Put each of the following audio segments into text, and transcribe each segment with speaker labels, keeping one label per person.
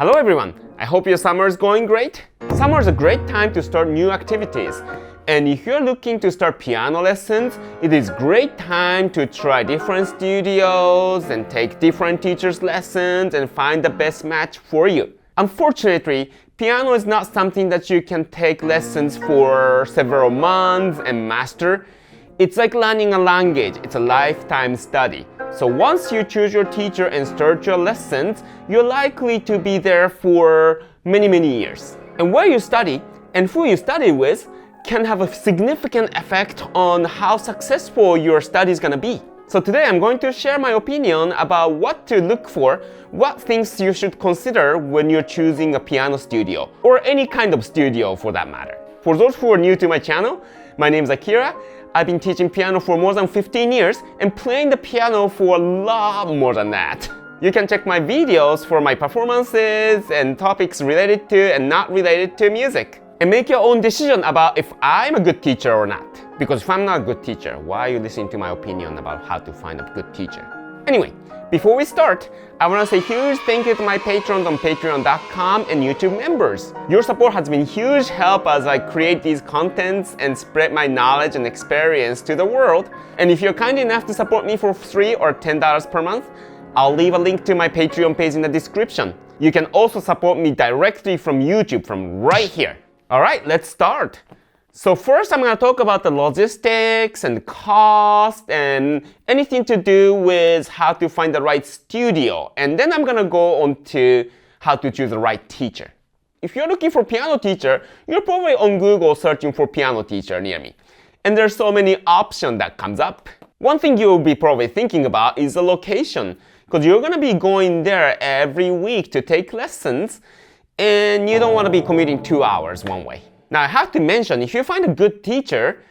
Speaker 1: Hello everyone, I hope your summer is going great. Summer is a great time to start new activities. And if you're looking to start piano lessons, it is a great time to try different studios and take different teachers' lessons and find the best match for you. Unfortunately, piano is not something that you can take lessons for several months and master. It's like learning a language, it's a lifetime study. So once you choose your teacher and start your lessons, you're likely to be there for many years. And where you study and who you study with can have a significant effect on how successful your study is going to be. So today I'm going to share my opinion about what to look for, what things you should consider when you're choosing a piano studio, or any kind of studio for that matter. For those who are new to my channel, my name is Akira. I've been teaching piano for more than 15 years and playing the piano for a lot more than that. You can check my videos for my performances and topics related to and not related to music. And make your own decision about if I'm a good teacher or not. Because if I'm not a good teacher, why are you listening to my opinion about how to find a good teacher? Anyway, before we start, I want to say huge thank you to my patrons on patreon.com and YouTube members. Your support has been huge help as I create these contents and spread my knowledge and experience to the world. And if you're kind enough to support me for $3 or $10 per month, I'll leave a link to my Patreon page in the description. You can also support me directly from YouTube from right here. Alright, let's start. So first I'm going to talk about the logistics and cost and anything to do with how to find the right studio. And then I'm going to go on to how to choose the right teacher. If you're looking for a piano teacher, you're probably on Google searching for piano teacher near me. And there's so many options that comes up. One thing you'll be probably thinking about is the location. Because you're going to be going there every week to take lessons. And you don't want to be commuting 2 hours one way. Now I have to mention, if you find a good teacher,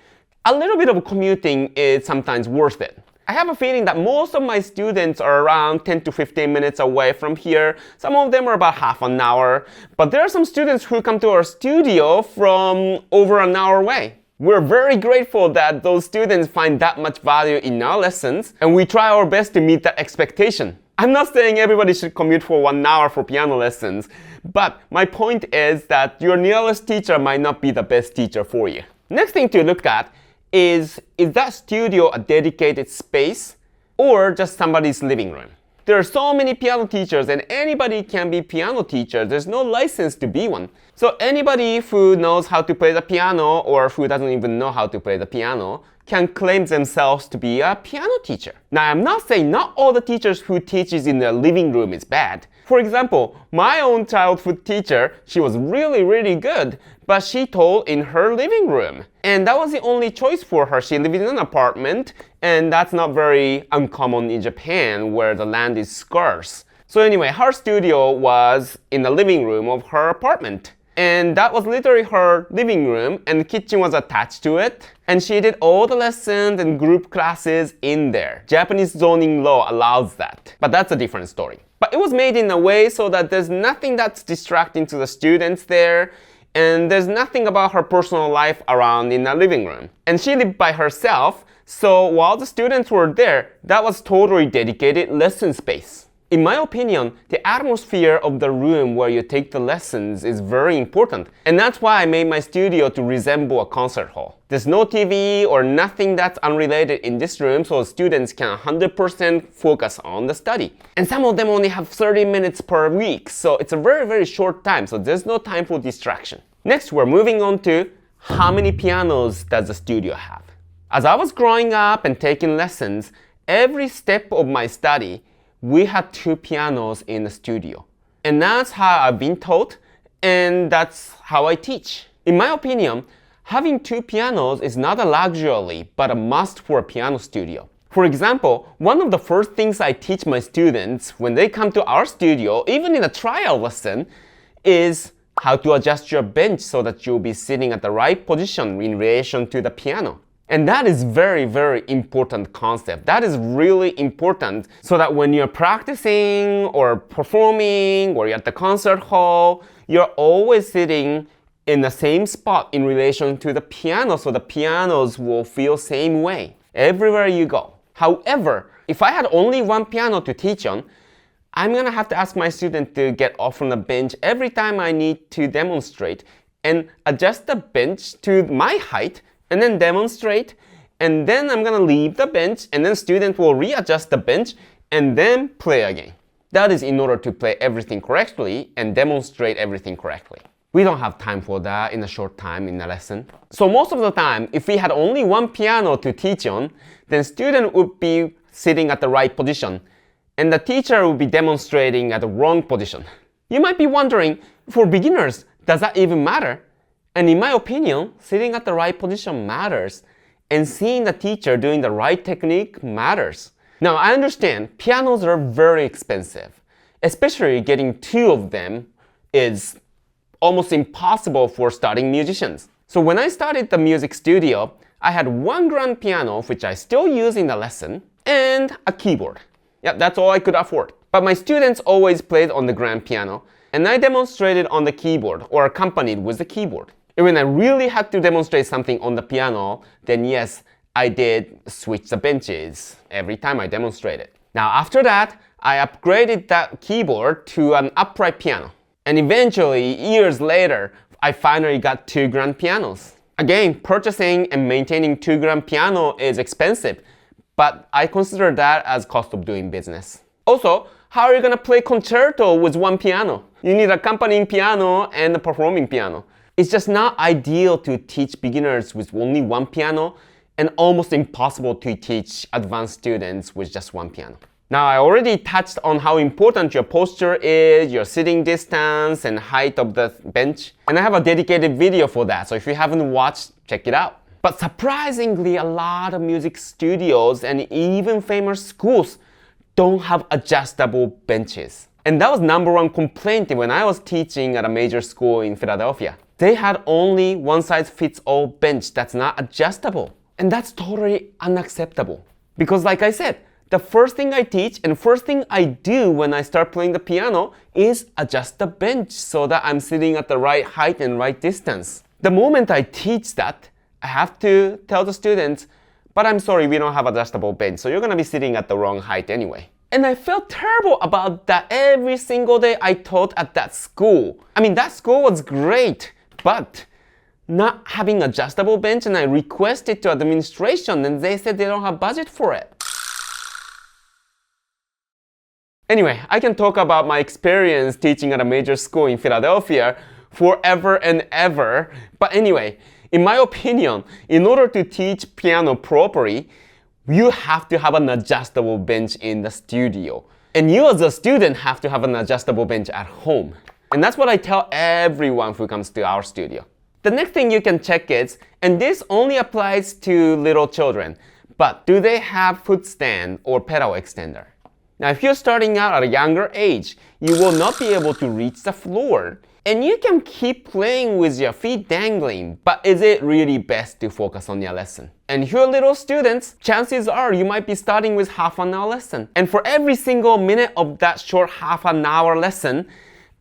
Speaker 1: a little bit of commuting is sometimes worth it. I have a feeling that most of my students are around 10 to 15 minutes away from here. Some of them are about half an hour. But there are some students who come to our studio from over an hour away. We're very grateful that those students find that much value in our lessons, and we try our best to meet that expectation. I'm not saying everybody should commute for 1 hour for piano lessons, but my point is that your nearest teacher might not be the best teacher for you. Next thing to look at is that studio a dedicated space or just somebody's living room? There are so many piano teachers and anybody can be piano teacher. There's no license to be one. So anybody who knows how to play the piano or who doesn't even know how to play the piano can claim themselves to be a piano teacher. Now I'm not saying not all the teachers who teaches in their living room is bad. For example, my own childhood teacher, she was really good, but she taught in her living room. And that was the only choice for her. She lived in an apartment, and that's not very uncommon in Japan where the land is scarce. So anyway, her studio was in the living room of her apartment. And that was literally her living room, and the kitchen was attached to it. And she did all the lessons and group classes in there. Japanese zoning law allows that. But that's a different story. But it was made in a way so that there's nothing that's distracting to the students there. And there's nothing about her personal life around in the living room. And she lived by herself, so while the students were there, that was totally dedicated lesson space. In my opinion, the atmosphere of the room where you take the lessons is very important. And that's why I made my studio to resemble a concert hall. There's no TV or nothing that's unrelated in this room, so students can 100% focus on the study. And some of them only have 30 minutes per week, so it's a very short time, so there's no time for distraction. Next, we're moving on to how many pianos does the studio have? As I was growing up and taking lessons, every step of my study, we had 2 pianos in the studio. And that's how I've been taught, and that's how I teach. In my opinion, having 2 pianos is not a luxury, but a must for a piano studio. For example, one of the first things I teach my students when they come to our studio, even in a trial lesson, is how to adjust your bench so that you'll be sitting at the right position in relation to the piano. And that is very important concept. That is really important so that when you're practicing or performing or you're at the concert hall, you're always sitting in the same spot in relation to the piano, so the pianos will feel same way everywhere you go. However, if I had only one piano to teach on, I'm gonna have to ask my student to get off from the bench every time I need to demonstrate and adjust the bench to my height and then demonstrate, and then I'm gonna leave the bench and then student will readjust the bench and then play again. That is in order to play everything correctly and demonstrate everything correctly. We don't have time for that in a short time in a lesson. So most of the time, if we had only one piano to teach on, then student would be sitting at the right position and the teacher would be demonstrating at the wrong position. You might be wondering, for beginners, does that even matter? And in my opinion, sitting at the right position matters, and seeing the teacher doing the right technique matters. Now, I understand pianos are very expensive, especially getting two of them is almost impossible for starting musicians. So when I started the music studio, I had one grand piano, which I still use in the lesson, and a keyboard. Yeah, that's all I could afford. But my students always played on the grand piano, and I demonstrated on the keyboard or accompanied with the keyboard. And when I really had to demonstrate something on the piano, then yes, I did switch the benches every time I demonstrated. Now after that, I upgraded that keyboard to an upright piano. And eventually, years later, I finally got two grand pianos. Again, purchasing and maintaining two grand piano is expensive, but I consider that as cost of doing business. Also, how are you gonna play concerto with one piano? You need accompanying piano and a performing piano. It's just not ideal to teach beginners with only one piano and almost impossible to teach advanced students with just one piano. Now, I already touched on how important your posture is, your sitting distance, and height of the bench. And I have a dedicated video for that, so if you haven't watched, check it out. But surprisingly, a lot of music studios and even famous schools don't have adjustable benches. And that was #1 complaint when I was teaching at a major school in Philadelphia. They had only one-size-fits-all bench that's not adjustable. And that's totally unacceptable. Because like I said, the first thing I teach and first thing I do when I start playing the piano is adjust the bench so that I'm sitting at the right height and right distance. The moment I teach that, I have to tell the students, but I'm sorry, we don't have adjustable bench, so you're gonna be sitting at the wrong height anyway. And I felt terrible about that every single day I taught at that school. I mean, that school was great, but not having adjustable bench, and I requested to administration and they said they don't have budget for it. Anyway, I can talk about my experience teaching at a major school in Philadelphia forever and ever. But anyway, in my opinion, in order to teach piano properly, you have to have an adjustable bench in the studio. And you as a student have to have an adjustable bench at home. And that's what I tell everyone who comes to our studio. The next thing you can check is, and this only applies to little children, but do they have foot stand or pedal extender? Now, if you're starting out at a younger age, you will not be able to reach the floor. And you can keep playing with your feet dangling, but is it really best to focus on your lesson? And if you're little students, chances are you might be starting with half an hour lesson. And for every single minute of that short half an hour lesson,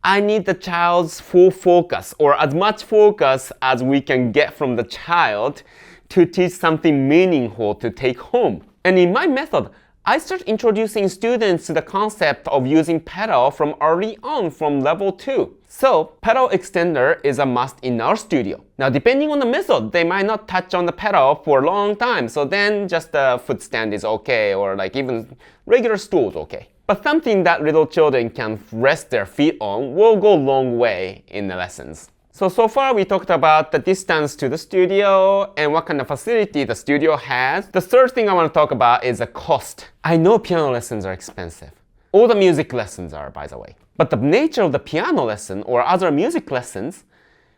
Speaker 1: I need the child's full focus, or as much focus as we can get from the child to teach something meaningful to take home. And in my method, I start introducing students to the concept of using pedal from early on, from level 2. So, pedal extender is a must in our studio. Now, depending on the method, they might not touch on the pedal for a long time, so then just the foot stand is okay, or like even regular stool is okay. But something that little children can rest their feet on will go a long way in the lessons. So far we talked about the distance to the studio and what kind of facility the studio has. The third thing I want to talk about is the cost. I know piano lessons are expensive. All the music lessons are, by the way. But the nature of the piano lesson or other music lessons,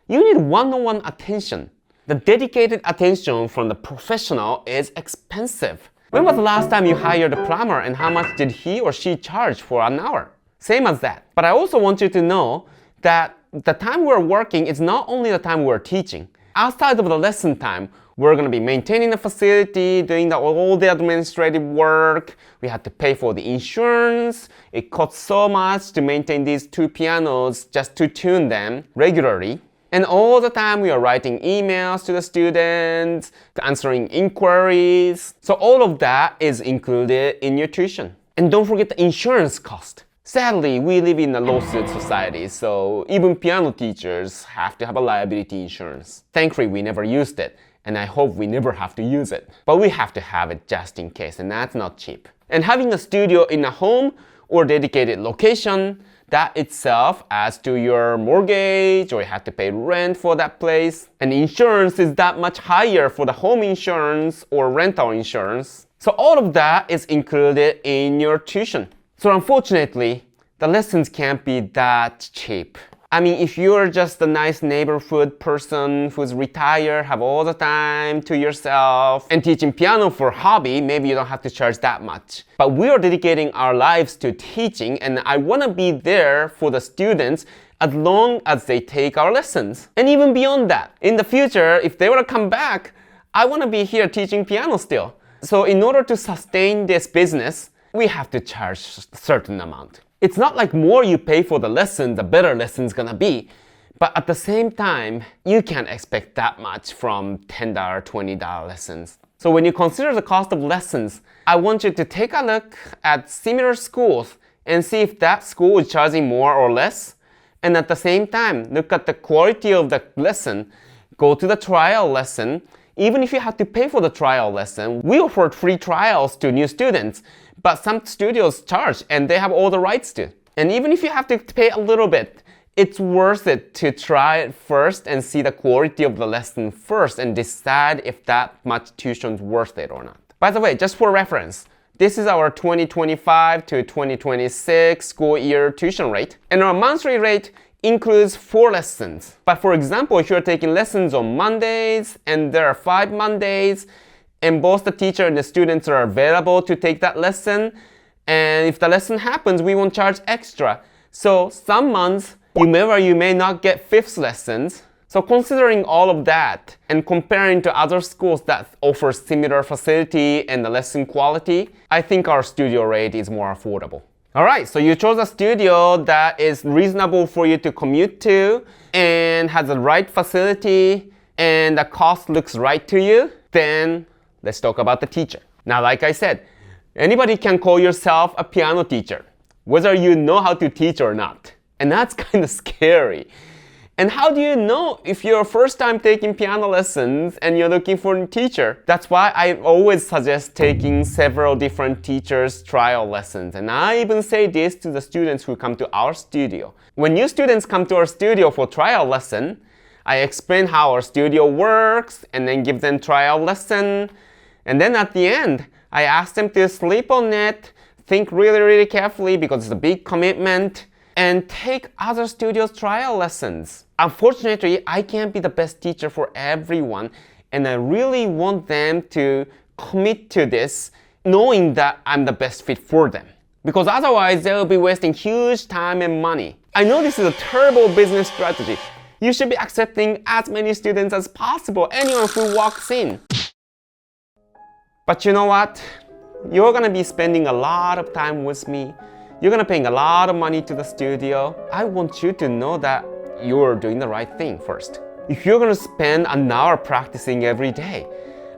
Speaker 1: you need one-on-one attention. The dedicated attention from the professional is expensive. When was the last time you hired a plumber and how much did he or she charge for an hour? Same as that. But I also want you to know that the time we're working is not only the time we're teaching. Outside of the lesson time, we're going to be maintaining the facility, doing all the administrative work. We have to pay for the insurance. It costs so much to maintain these two pianos just to tune them regularly. And all the time we are writing emails to the students, answering inquiries. So all of that is included in your tuition. And don't forget the insurance cost. Sadly, we live in a lawsuit society, so even piano teachers have to have a liability insurance. Thankfully, we never used it, and I hope we never have to use it. But we have to have it just in case, and that's not cheap. And having a studio in a home or dedicated location, that itself adds to your mortgage, or you have to pay rent for that place. And insurance is that much higher for the home insurance or rental insurance. So all of that is included in your tuition. So unfortunately, the lessons can't be that cheap. I mean, if you're just a nice neighborhood person who's retired, have all the time to yourself, and teaching piano for hobby, maybe you don't have to charge that much. But we are dedicating our lives to teaching, and I want to be there for the students as long as they take our lessons. And even beyond that, in the future, if they want to come back, I want to be here teaching piano still. So in order to sustain this business, we have to charge a certain amount. It's not like more you pay for the lesson, the better lesson's gonna be. But at the same time, you can't expect that much from $10, $20 lessons. So when you consider the cost of lessons, I want you to take a look at similar schools and see if that school is charging more or less. And at the same time, look at the quality of the lesson. Go to the trial lesson. Even if you have to pay for the trial lesson, we offer free trials to new students. But some studios charge, and they have all the rights to. And even if you have to pay a little bit, it's worth it to try it first and see the quality of the lesson first and decide if that much tuition is worth it or not. By the way, just for reference, this is our 2025 to 2026 school year tuition rate. And our monthly rate includes 4 lessons. But for example, if you're taking lessons on Mondays, and there are 5 Mondays, and both the teacher and the students are available to take that lesson, and if the lesson happens, we won't charge extra. So some months, you may not get 5th lessons. So considering all of that, and comparing to other schools that offer similar facility and the lesson quality, I think our studio rate is more affordable. Alright, so you chose a studio that is reasonable for you to commute to, and has the right facility, and the cost looks right to you, then let's talk about the teacher. Now, like I said, anybody can call yourself a piano teacher, whether you know how to teach or not. And that's kind of scary. And how do you know if you're first time taking piano lessons and you're looking for a teacher? That's why I always suggest taking several different teachers' trial lessons. And I even say this to the students who come to our studio. When new students come to our studio for trial lesson, I explain how our studio works and then give them trial lesson. And then at the end, I ask them to sleep on it, think really carefully because it's a big commitment, and take other studios' trial lessons. Unfortunately, I can't be the best teacher for everyone, and I really want them to commit to this, knowing that I'm the best fit for them. Because otherwise, they'll be wasting huge time and money. I know this is a terrible business strategy. You should be accepting as many students as possible, anyone who walks in. But you know what? You're gonna be spending a lot of time with me. You're gonna pay a lot of money to the studio. I want you to know that you're doing the right thing first. If you're gonna spend an hour practicing every day,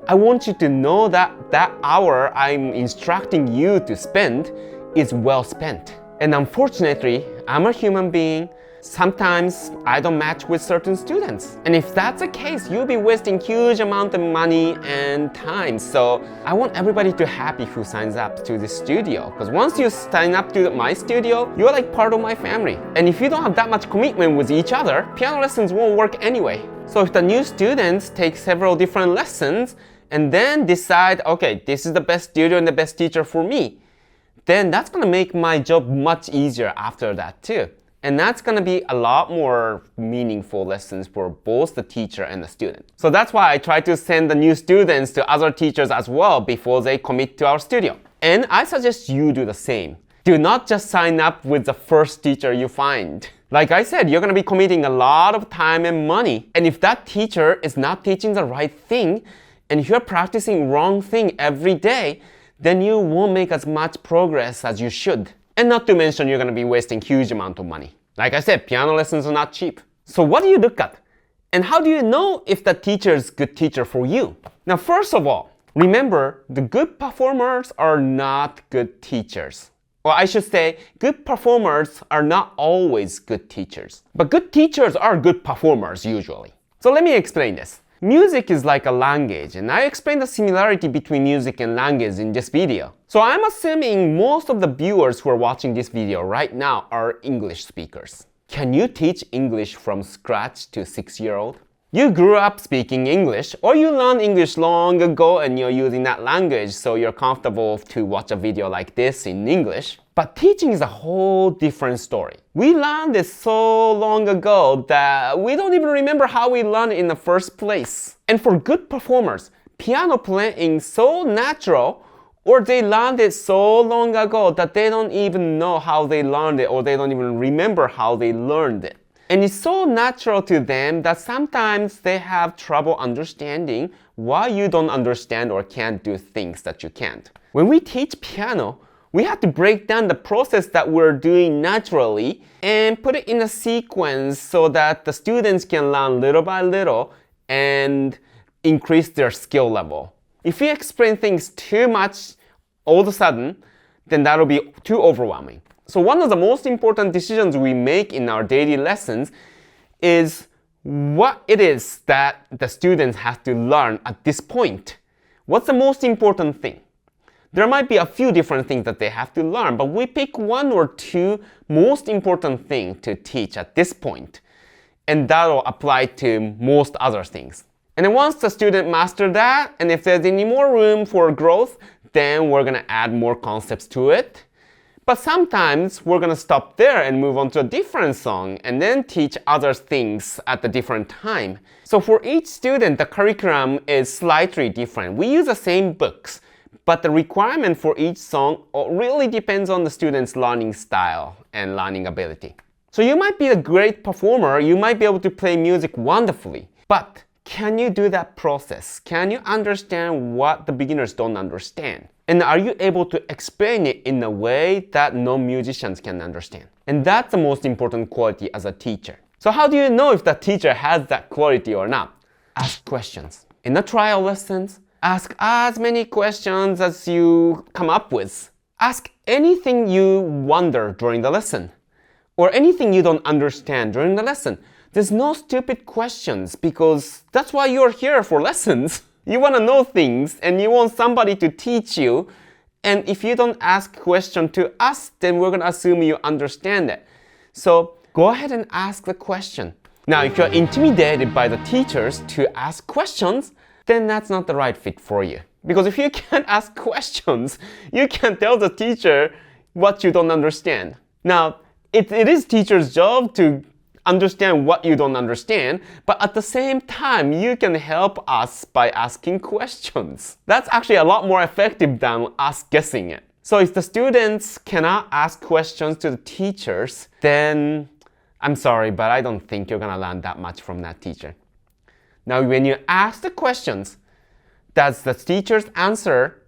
Speaker 1: I want you to know that that hour I'm instructing you to spend is well spent. And unfortunately, I'm a human being. Sometimes I don't match with certain students. And if that's the case, you'll be wasting huge amount of money and time. So I want everybody to be happy who signs up to this studio. Because once you sign up to my studio, you're like part of my family. And if you don't have that much commitment with each other, piano lessons won't work anyway. So if the new students take several different lessons and then decide, okay, this is the best studio and the best teacher for me, then that's gonna make my job much easier after that too. And that's gonna be a lot more meaningful lessons for both the teacher and the student. So that's why I try to send the new students to other teachers as well before they commit to our studio. And I suggest you do the same. Do not just sign up with the first teacher you find. Like I said, you're gonna be committing a lot of time and money. And if that teacher is not teaching the right thing, and if you're practicing wrong thing every day, then you won't make as much progress as you should. And not to mention you're going to be wasting huge amount of money. Like I said, piano lessons are not cheap. So what do you look at? And how do you know if the teacher is a good teacher for you? Now, first of all, remember, the good performers are not good teachers. Or I should say, good performers are not always good teachers. But good teachers are good performers usually. So let me explain this. Music is like a language, and I explained the similarity between music and language in this video. So I'm assuming most of the viewers who are watching this video right now are English speakers. Can you teach English from scratch to a 6-year-old? You grew up speaking English, or you learned English long ago and you're using that language, so you're comfortable to watch a video like this in English. But teaching is a whole different story. We learned this so long ago that we don't even remember how we learned it in the first place. And for good performers, piano playing is so natural, or they learned it so long ago that they don't even know how they learned it, or they don't even remember how they learned it. And it's so natural to them that sometimes they have trouble understanding why you don't understand or can't do things that you can't. When we teach piano, we have to break down the process that we're doing naturally and put it in a sequence so that the students can learn little by little and increase their skill level. If we explain things too much all of a sudden, then that'll be too overwhelming. So one of the most important decisions we make in our daily lessons is what it is that the students have to learn at this point. What's the most important thing? There might be a few different things that they have to learn, but we pick one or two most important things to teach at this point, and that'll apply to most other things. And then once the student masters that, and if there's any more room for growth, then we're gonna add more concepts to it. But sometimes we're gonna stop there and move on to a different song and then teach other things at a different time. So for each student, the curriculum is slightly different. We use the same books, but the requirement for each song really depends on the student's learning style and learning ability. So you might be a great performer, you might be able to play music wonderfully, but can you do that process? Can you understand what the beginners don't understand? And are you able to explain it in a way that non-musicians can understand? And that's the most important quality as a teacher. So how do you know if the teacher has that quality or not? Ask questions. In the trial lessons, ask as many questions as you come up with. Ask anything you wonder during the lesson, or anything you don't understand during the lesson. There's no stupid questions because that's why you're here for lessons. You want to know things and you want somebody to teach you. And if you don't ask questions to us, then we're going to assume you understand it. So go ahead and ask the question. Now, if you're intimidated by the teachers to ask questions, then that's not the right fit for you. Because if you can't ask questions, you can't tell the teacher what you don't understand. Now, it is teacher's job to understand what you don't understand, but at the same time, you can help us by asking questions. That's actually a lot more effective than us guessing it. So if the students cannot ask questions to the teachers, then I'm sorry, but I don't think you're gonna learn that much from that teacher. Now, when you ask the questions, does the teacher's answer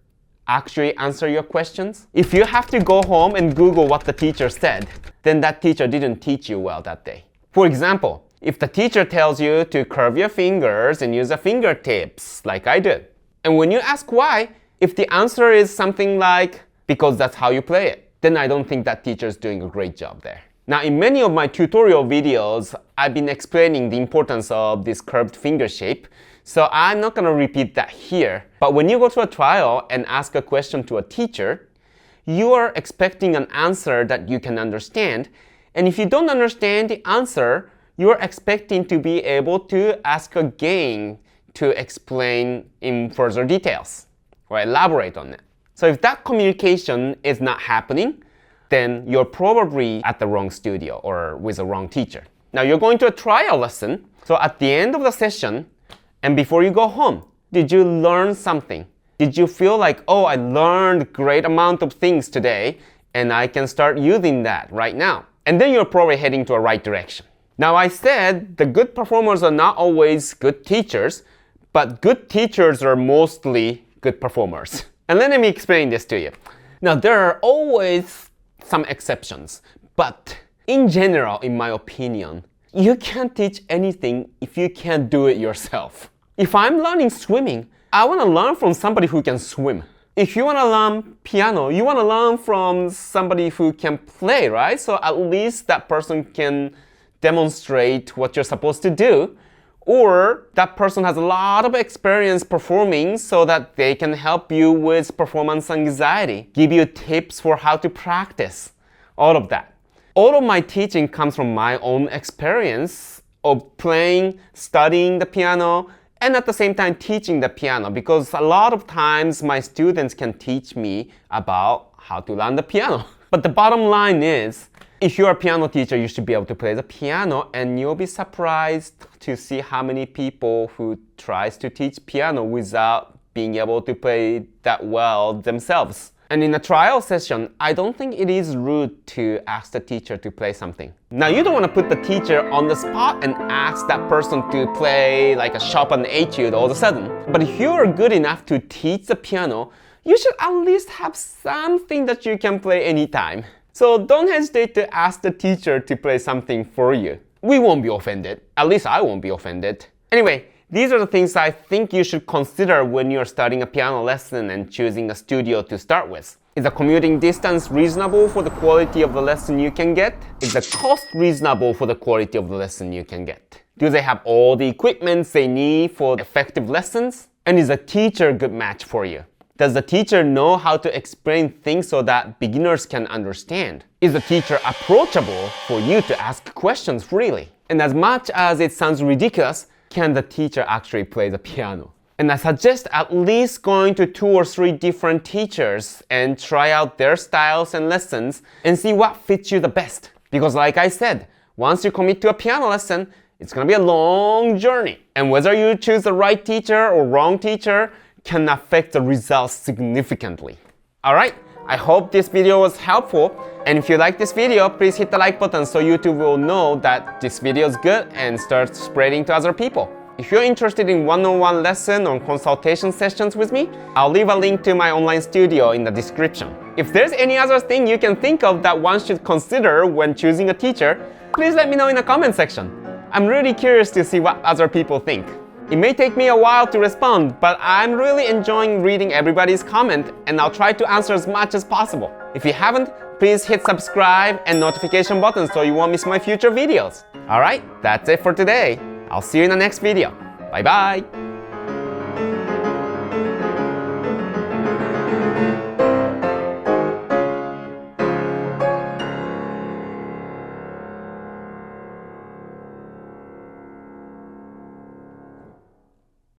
Speaker 1: actually answer your questions? If you have to go home and Google what the teacher said, then that teacher didn't teach you well that day. For example, if the teacher tells you to curve your fingers and use the fingertips like I did, and when you ask why, if the answer is something like, because that's how you play it, then I don't think that teacher is doing a great job there. Now, in many of my tutorial videos, I've been explaining the importance of this curved finger shape, so I'm not going to repeat that here. But when you go to a trial and ask a question to a teacher, you are expecting an answer that you can understand. And if you don't understand the answer, you're expecting to be able to ask again to explain in further details or elaborate on it. So if that communication is not happening, then you're probably at the wrong studio or with the wrong teacher. Now you're going to a trial lesson. So at the end of the session and before you go home, did you learn something? Did you feel like, oh, I learned a great amount of things today and I can start using that right now? And then you're probably heading to a right direction. Now I said the good performers are not always good teachers, but good teachers are mostly good performers. And let me explain this to you. Now there are always some exceptions, but in general, in my opinion, you can't teach anything if you can't do it yourself. If I'm learning swimming, I want to learn from somebody who can swim. If you want to learn piano, you want to learn from somebody who can play, right? So at least that person can demonstrate what you're supposed to do. Or that person has a lot of experience performing so that they can help you with performance anxiety, give you tips for how to practice, all of that. All of my teaching comes from my own experience of playing, studying the piano, and at the same time teaching the piano, because a lot of times my students can teach me about how to learn the piano. But the bottom line is, if you're a piano teacher, you should be able to play the piano, and you'll be surprised to see how many people who tries to teach piano without being able to play that well themselves. And in a trial session, I don't think it is rude to ask the teacher to play something. Now, you don't want to put the teacher on the spot and ask that person to play like a Chopin etude all of a sudden. But if you're good enough to teach the piano, you should at least have something that you can play anytime. So don't hesitate to ask the teacher to play something for you. We won't be offended. At least I won't be offended. Anyway, these are the things I think you should consider when you're starting a piano lesson and choosing a studio to start with. Is the commuting distance reasonable for the quality of the lesson you can get? Is the cost reasonable for the quality of the lesson you can get? Do they have all the equipment they need for effective lessons? And is a teacher a good match for you? Does the teacher know how to explain things so that beginners can understand? Is the teacher approachable for you to ask questions freely? And as much as it sounds ridiculous, can the teacher actually play the piano? And I suggest at least going to 2 or 3 different teachers and try out their styles and lessons and see what fits you the best. Because like I said, once you commit to a piano lesson, it's going to be a long journey. And whether you choose the right teacher or wrong teacher can affect the results significantly. Alright, I hope this video was helpful. And if you like this video, please hit the like button so YouTube will know that this video is good and start spreading to other people. If you're interested in one-on-one lesson or consultation sessions with me, I'll leave a link to my online studio in the description. If there's any other thing you can think of that one should consider when choosing a teacher, please let me know in the comment section. I'm really curious to see what other people think. It may take me a while to respond, but I'm really enjoying reading everybody's comment, and I'll try to answer as much as possible. If you haven't, please hit subscribe and notification button so you won't miss my future videos. Alright, that's it for today. I'll see you in the next video. Bye bye!